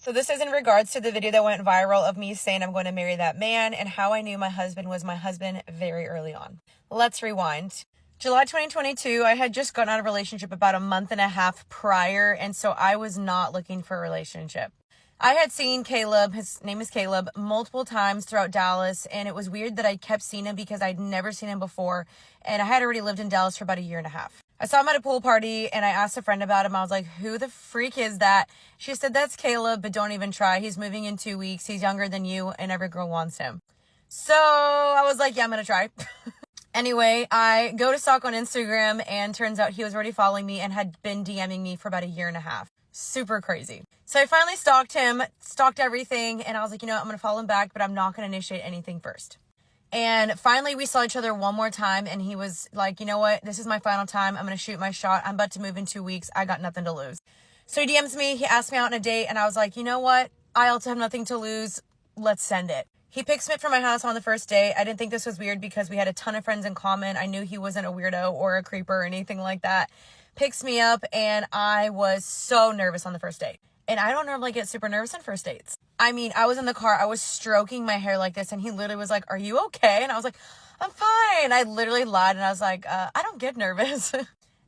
So this is in regards to the video that went viral of me saying I'm going to marry that man and how I knew my husband was my husband very early on. Let's rewind. July 2022, I had just gotten out of a relationship about a month and a half prior, and so I was not looking for a relationship. I had seen Caleb, his name is Caleb, multiple times throughout Dallas, and it was weird that I kept seeing him because I'd never seen him before, and I had already lived in Dallas for about a year and a half. I saw him at a pool party, and I asked a friend about him. I was like, who the freak is that? She said, that's Caleb, but don't even try. He's moving in 2 weeks. He's younger than you, and every girl wants him. So I was like, yeah, I'm going to try. Anyway, I go to stalk on Instagram, and turns out he was already following me and had been DMing me for about a year and a half. Super crazy. So I finally stalked him, stalked everything, and I was like, you know what, I'm going to follow him back, but I'm not going to initiate anything first. And finally, we saw each other one more time, and he was like, you know what, this is my final time. I'm going to shoot my shot. I'm about to move in 2 weeks. I got nothing to lose. So he DMs me. He asked me out on a date, and I was like, you know what, I also have nothing to lose. Let's send it. He picks me up from my house on the first date. I didn't think this was weird because we had a ton of friends in common. I knew he wasn't a weirdo or a creeper or anything like that. Picks me up, and I was so nervous on the first date. And I don't normally get super nervous on first dates. I mean, I was in the car, I was stroking my hair like this, and he literally was like, are you okay? And I was like, I'm fine. I literally lied, and I was like, I don't get nervous.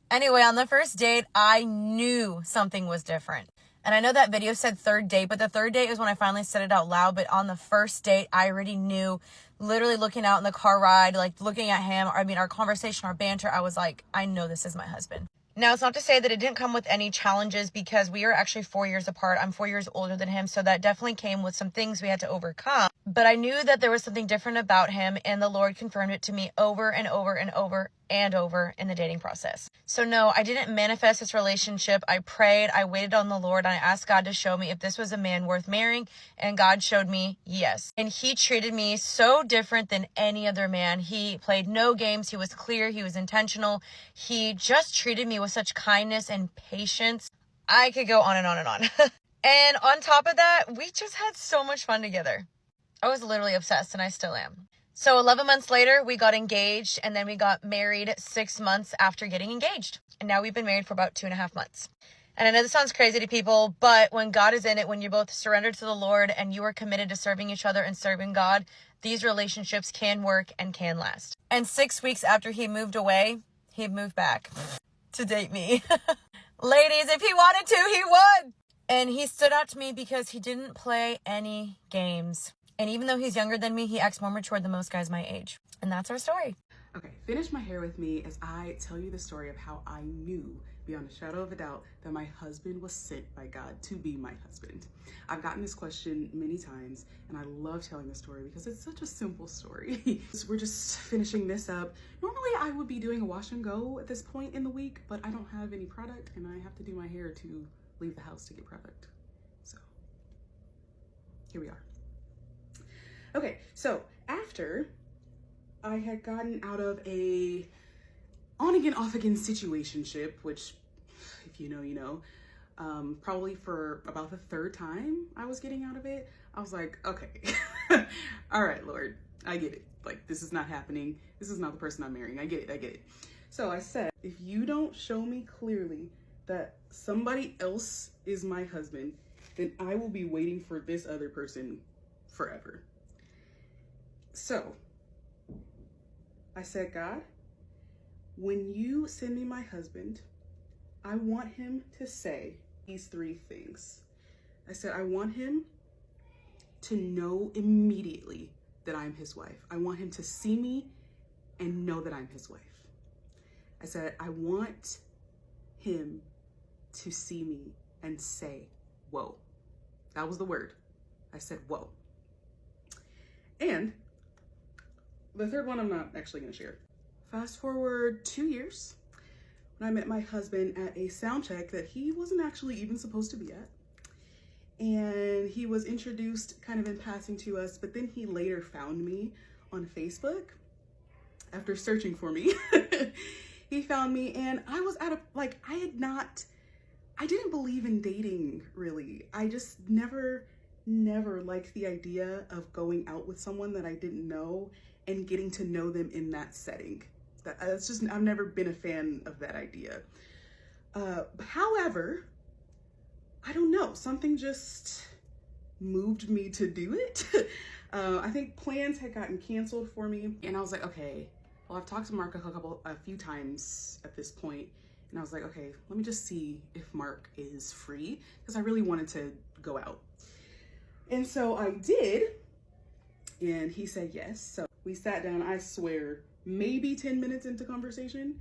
Anyway, on the first date, I knew something was different. And I know that video said third date, but the third date is when I finally said it out loud. But on the first date, I already knew, literally looking out in the car ride, like looking at him, our conversation, our banter, I was like, I know this is my husband. Now, it's not to say that it didn't come with any challenges because we are actually 4 years apart. I'm 4 years older than him, so that definitely came with some things we had to overcome. But I knew that there was something different about him, and the Lord confirmed it to me over and over and over and over in the dating process. So no, I didn't manifest this relationship. I prayed, I waited on the Lord, and I asked God to show me if this was a man worth marrying, and God showed me yes. And he treated me so different than any other man. He played no games. He was clear. He was intentional. He just treated me with such kindness and patience. I could go on and on and on. And on top of that, we just had so much fun together. I was literally obsessed, and I still am. So 11 months later, we got engaged, and then we got married 6 months after getting engaged. And now we've been married for about 2.5 months. And I know this sounds crazy to people, but when God is in it, when you're both surrendered to the Lord and you are committed to serving each other and serving God, these relationships can work and can last. And 6 weeks after he moved away, he moved back to date me. Ladies, if he wanted to, he would. And he stood out to me because he didn't play any games. And even though he's younger than me, he acts more mature than most guys my age. And that's our story. Okay, finish my hair with me as I tell you the story of how I knew beyond a shadow of a doubt that my husband was sent by God to be my husband. I've gotten this question many times, and I love telling the story because it's such a simple story. So we're just finishing this up. Normally I would be doing a wash and go at this point in the week, but I don't have any product, and I have to do my hair to leave the house to get product. So here we are. Okay, so after I had gotten out of a on again, off again situationship, which if you know, you know, probably for about the third time I was getting out of it, I was like, okay, all right, Lord, I get it. Like, this is not happening. This is not the person I'm marrying. I get it. I get it. So I said, if you don't show me clearly that somebody else is my husband, then I will be waiting for this other person forever. So I said, God, when you send me my husband, I want him to say these 3 things. I said, I want him to know immediately that I'm his wife. I want him to see me and know that I'm his wife. I said, I want him to see me and say, whoa. That was the word. I said, whoa. And the third one I'm not actually going to share. Fast forward 2 years when I met my husband at a sound check that he wasn't actually even supposed to be at. And he was introduced kind of in passing to us, but then he later found me on Facebook after searching for me. He found me, and I was at a, like, I didn't believe in dating, really. I just never liked the idea of going out with someone that I didn't know and getting to know them in that setting. That's just, I've never been a fan of that idea. However, I don't know, something just moved me to do it. I think plans had gotten canceled for me, and I was like, okay, well, I've talked to Mark a few times at this point, and I was like, okay, let me just see if Mark is free, because I really wanted to go out. And so I did, and he said yes. So we sat down, I swear, maybe 10 minutes into conversation,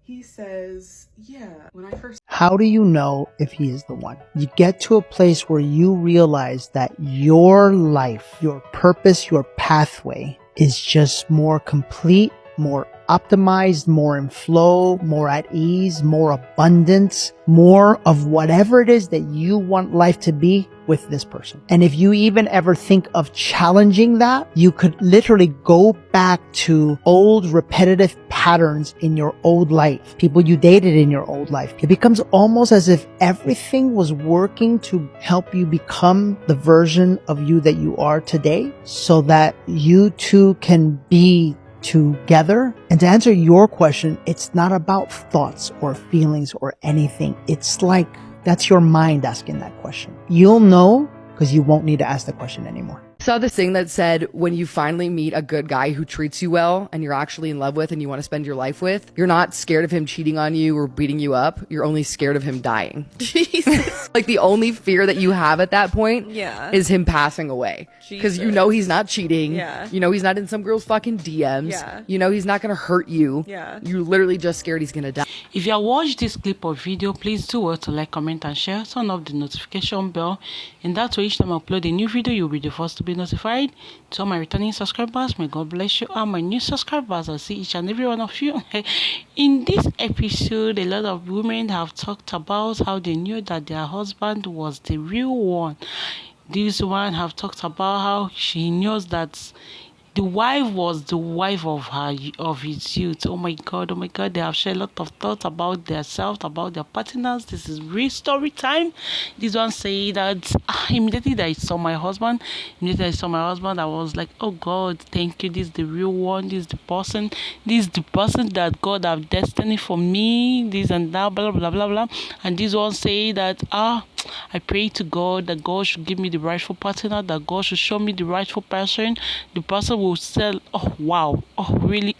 he says, yeah, when I first... How do you know if he is the one? You get to a place where you realize that your life, your purpose, your pathway is just more complete, more optimized, more in flow, more at ease, more abundance, more of whatever it is that you want life to be with this person. And if you even ever think of challenging that, you could literally go back to old repetitive patterns in your old life, people you dated in your old life. It becomes almost as if everything was working to help you become the version of you that you are today, so that you two can be together. And to answer your question, it's not about thoughts or feelings or anything. It's like that's your mind asking that question. You'll know because you won't need to ask the question anymore. Saw this thing that said when you finally meet a good guy who treats you well and you're actually in love with and you want to spend your life with, you're not scared of him cheating on you or beating you up. You're only scared of him dying. Jesus. Like the only fear that you have at that point is him passing away. Because you know he's not cheating. Yeah. You know he's not in some girl's fucking DMs. Yeah. You know he's not going to hurt you. Yeah. You're literally just scared he's going to die. If you have watched this clip or video, please do well to like, comment and share. Turn off the notification bell, and that way each time I upload a new video you'll be the first to be notified. To all my returning subscribers, may God bless you. And my new subscribers, I'll see each and every one of you. In this episode, a lot of women have talked about how they knew that their husband was the real one. This one have talked about how she knows that the wife was the wife of his youth. Oh my god, they have shared a lot of thoughts about themselves, about their partners. This is real story time. This one say that immediately that I saw my husband, I was like, oh God, thank you, this is the real one, this is the person that God have destiny for me, this and that, blah blah blah blah. And this one say that I pray to God that God should give me the rightful partner, that God should show me the rightful person. The person will say, oh wow, oh really,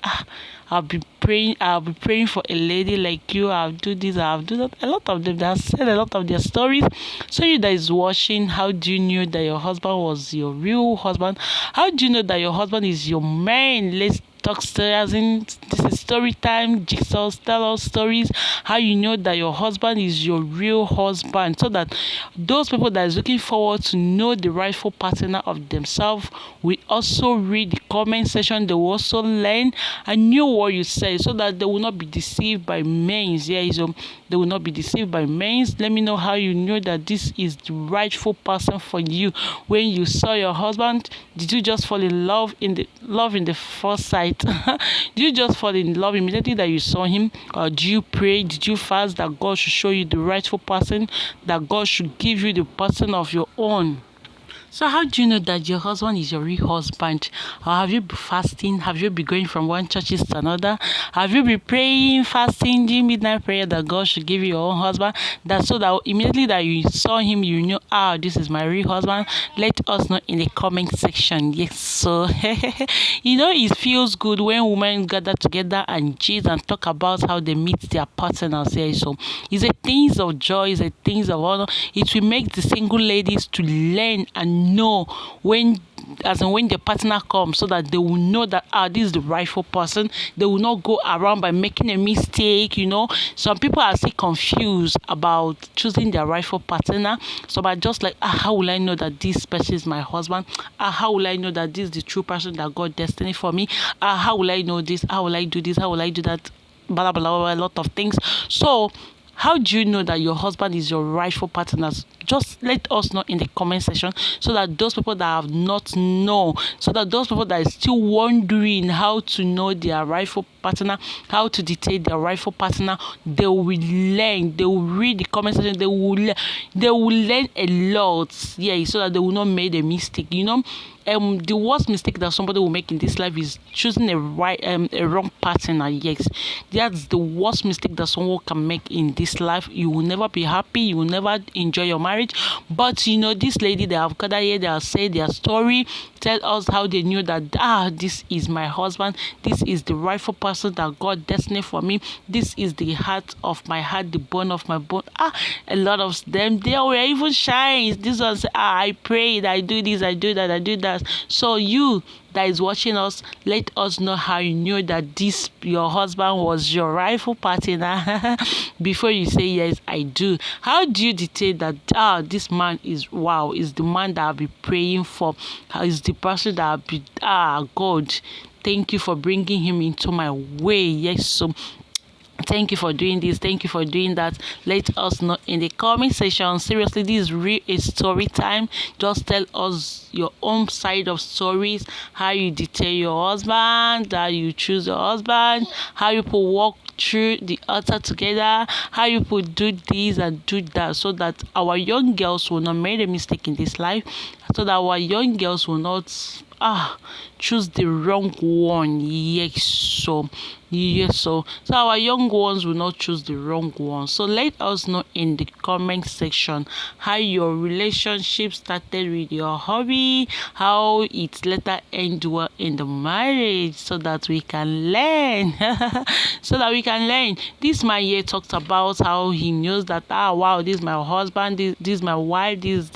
I'll be praying for a lady like you. I'll do this, I'll do that. A lot of them, they have said a lot of their stories. So you that is watching, how do you know that your husband was your real husband? How do you know that your husband is your man? Let's talk stories. This is story time. Jigsaw, tell us stories. How you know that your husband is your real husband, so that those people that is looking forward to know the rightful partner of themselves will also read the comment section. They will also learn and know what you say, so that they will not be deceived by men. So they will not be deceived by men. Let me know how you know that this is the rightful person for you. When you saw your husband, did you just fall in love in the first sight? Did you just fall in love immediately that you saw him? Or do you pray? Did you fast that God should show you the rightful person, that God should give you the person of your own? So how do you know that your husband is your real husband? Or have you been fasting? Have you been going from one church to another? Have you been praying, fasting, doing midnight prayer that God should give you your own husband? That's so that immediately that you saw him, you know, this is my real husband. Let us know in the comment section. Yes, so you know, it feels good when women gather together and gist and talk about how they meet their partners here. So it's a things of joy, it's a things of honor. It will make the single ladies to learn and know when the partner comes, so that they will know that this is the rightful person. They will not go around by making a mistake. You know, some people are still confused about choosing their rightful partner. So by just like, how will I know that this person is my husband? How will I know that this is the true person that God destined for me? How will I know this? How will I do this? How will I do that? Blah blah blah, a lot of things. So how do you know that your husband is your rightful partner? Just let us know in the comment section, so that those people that have not know, so that those people that are still wondering how to know their rightful partner, how to dictate their rightful partner, they will learn. They will read the comment section. They will learn a lot. Yeah, so that they will not make a mistake. You know, the worst mistake that somebody will make in this life is choosing a wrong partner. Yes, that's the worst mistake that someone can make in this life. You will never be happy. You will never enjoy your marriage. marriage. But you know, this lady, they have gathered here, they have said their story, tell us how they knew that this is my husband, this is the rightful person that God destined for me, this is the heart of my heart, the bone of my bone. A lot of them, they were even shying. This one say, I prayed, I do this, I do that, I do that. So you that is watching us, let us know how you knew that this your husband was your rightful partner before you say yes, I do. How do you detail that this man is the man that I'll be praying for, is the person that I'll be God, thank you for bringing him into my way. Yes, so thank you for doing this, thank you for doing that. Let us know in the comment section. Seriously, this is real a story time. Just tell us your own side of stories, how you detail your husband, how you choose your husband, how you put walk through the altar together, how you put do this and do that, so that our young girls will not make a mistake in this life, so that our young girls will not choose the wrong one. So our young ones will not choose the wrong one. So let us know in the comment section how your relationship started with your hobby, how it later ended well in the marriage, so that we can learn. This man here talked about how he knows that wow, this is my husband, this is my wife, this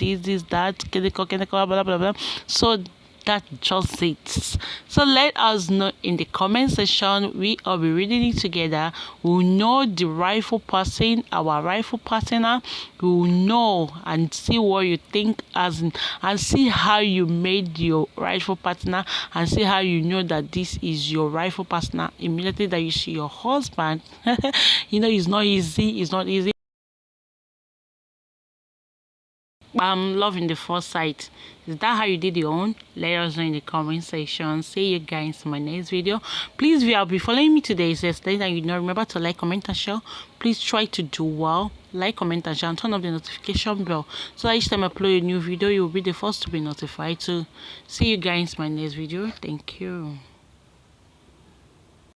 that, blah blah blah. So that just it. So let us know in the comment section. We all be reading it together. We'll know the rightful person, our rightful partner. We'll know and see what you think and see how you made your rightful partner, and see how you know that this is your rightful partner immediately that you see your husband. You know, it's not easy. Loving the first sight. Is that how you did your own? Let us know in the comment section. See you guys in my next video. Please, if you have been following me today, it's yesterday, and you know, remember to like, comment, and share. Please try to do well. Like, comment, and share, and turn on the notification bell, so that each time I upload a new video, you will be the first to be notified. So see you guys in my next video. Thank you.